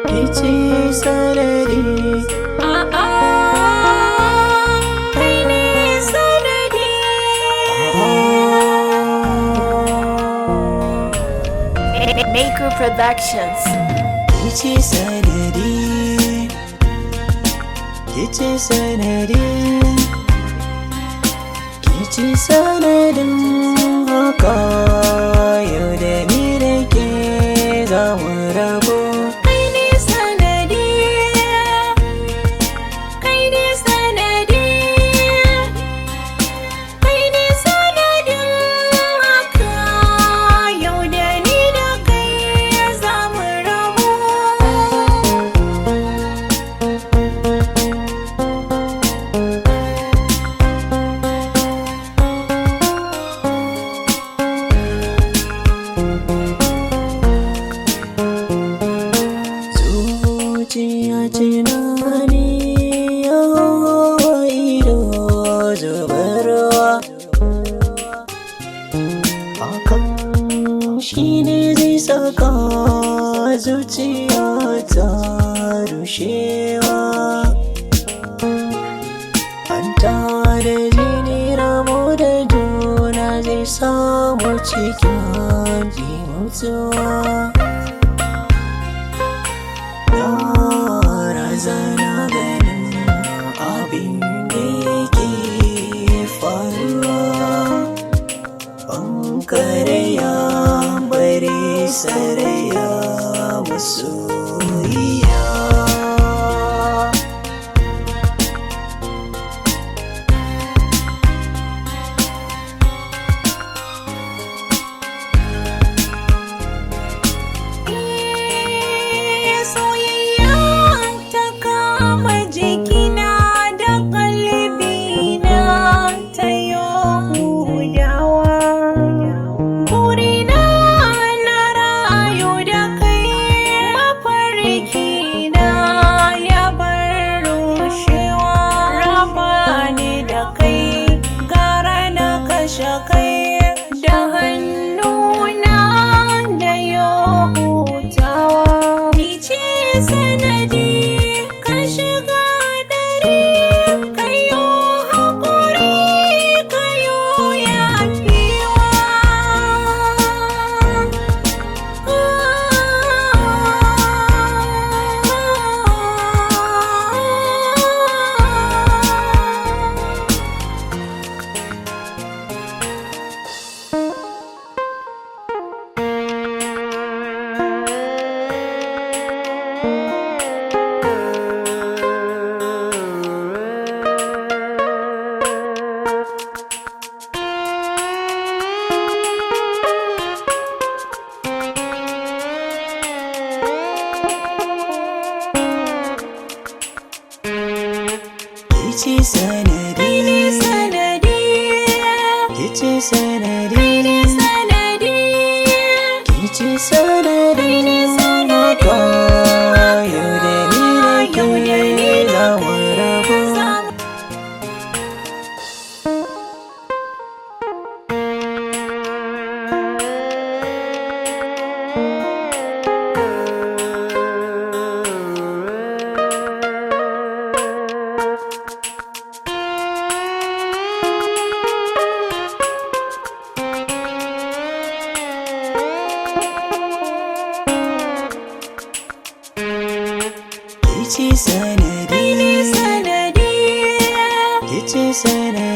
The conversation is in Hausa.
Kece sanadi, kai ne sanadi. Maker Productions. kece sanadi, kece sanadi, kece sanadin haka yau da ni da ke za mu rabu. Kai ne sanadi, kai ne sanadi, kai ne sanadin haka yau da ni da kai za mu rabu. Zuciya tunani ya hawa ido zubarwa, hakan shi ne zai saka zuciya ta rushewa. Hanta da jini ramu da juna zai samu cikin mutuwa. Razana ganin abin da yake faruwa, ban karaya bare saraya masoyiya. Soyayya ta kama jikina da kalbina ta yahudawa. Burina na rayu da kai, mafarkina ya bar rushewa. Raba ni da kai, gara na kashe kai da hannuna da yahutawa. Kice sanadi, ka shiga dare, kayo haƙuri, kayo yafiwa. Kece sanadi, Kai ne sanadi, kece sanadi, kai ne sanadi, kece sanadin haka yau da ni da ke za mu rabu. Kece sanadi, Kai ne sanadi, kece sanadi.